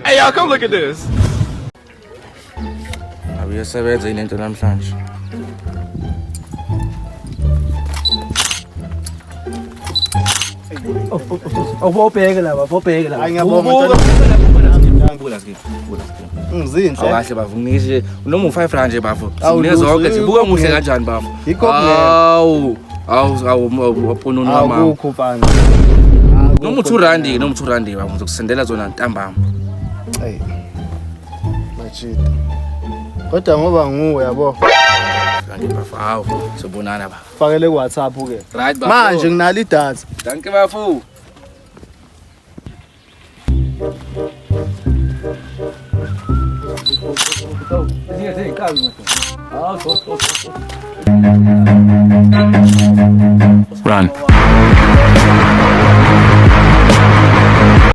Hey, y'all, come look at this. Abuyesebenza yini into namhlanje? Awubheke laba. Ngiyabonga. Ngizinhle. Awukahle bafu ngisho noma u5 nje bafu. Sine zonke sibuka muhle kanjani bafu. Awu waphununa mama. Akukho mfana. Noma u2 bafu ngizokusendela zona ntambama. Hey. Machita. Kodwa ngoba nguwe yabo. Kanti bafu awu sobonana bafu. Fakele ku WhatsApp ke. Right bafu. Manje nginalo idatha. Danke bafu. Run.